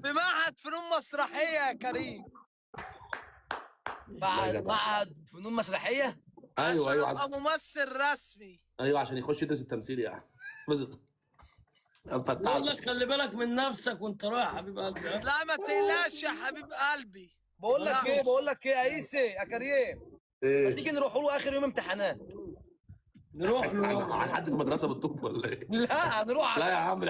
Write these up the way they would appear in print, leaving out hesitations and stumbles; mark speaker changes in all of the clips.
Speaker 1: في معهد فنون مسرحيه يا كريم.
Speaker 2: معهد فنون مسرحيه.
Speaker 3: ايوه ايوه
Speaker 1: ابقى ممثل رسمي.
Speaker 3: ايوه عشان يخش يدرس التمثيل يعني. بس
Speaker 4: بقول لك خلي بالك من نفسك وانت رايح يا حبيب قلبي.
Speaker 1: لا ما تقلقش يا حبيب قلبي.
Speaker 2: بقول لك ايه يا عيسى يا كريم، ما
Speaker 3: ايه
Speaker 2: تيجي نروح له اخر يوم امتحانات؟
Speaker 4: نروح له
Speaker 3: على حد في المدرسه بالطوب ولا ايه؟
Speaker 2: لا هنروح
Speaker 3: لا يا عم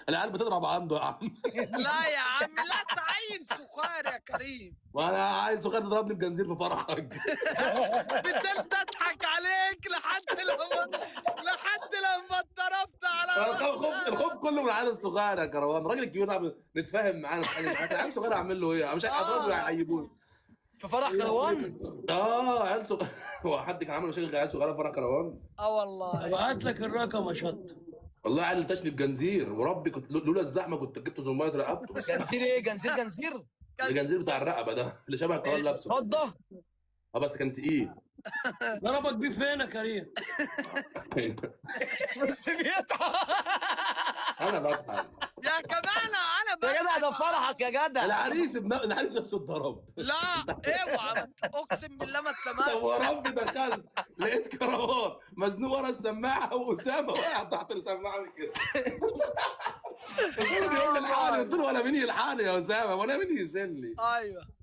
Speaker 3: العيال بتضرب عنده يا عم.
Speaker 1: لا يا عم لا تعين سكر يا كريم.
Speaker 3: وانا عيل صغير ضربني بجنزير في فرحك.
Speaker 1: فضلت اضحك عليك لحد لما اتضربت على
Speaker 3: الخوف كله من العيال الصغير يا كروان. الراجل الكبير ده نتفاهم معاه العيال الصغير اعمل له ايه؟ مش هيضربوا هيعيبوني
Speaker 2: في فرح كروان.
Speaker 3: عيال صغير. هو حد كان عامل مشاكل عيال صغيره في فرح كروان؟
Speaker 1: والله.
Speaker 4: ابعت لك الرقم يا شط.
Speaker 3: والله عيل تشني بجنزير وربي كنت لولا الزحمه كنت جبت زمايه رقبته. بس
Speaker 2: جنزير ايه؟ جنزير
Speaker 3: الجنزير بتاع الرقبه ده اللي شبه كروان لابسه.
Speaker 2: فضه.
Speaker 3: بس كان تقيل.
Speaker 4: ضربك بيه فين يا كريم؟
Speaker 2: بس بيضحك
Speaker 3: انا بضحك
Speaker 1: يا كمان انا
Speaker 2: يا جدع، ده
Speaker 1: بضحك.
Speaker 2: فرحك يا جدع.
Speaker 3: العريس نفسه اتضرب.
Speaker 1: لا اوعى اقسم بالله ما
Speaker 3: طب
Speaker 1: اتلمست.
Speaker 3: وربي دخلت لقيت كروان مزنوق ورا السماعه واسامه واقع تحت السماعه من كده. اسامه بيقول لي الحقني، قلت له ولا مين يلحقني يا اسامه وانا مين يشيلني؟
Speaker 1: ايوه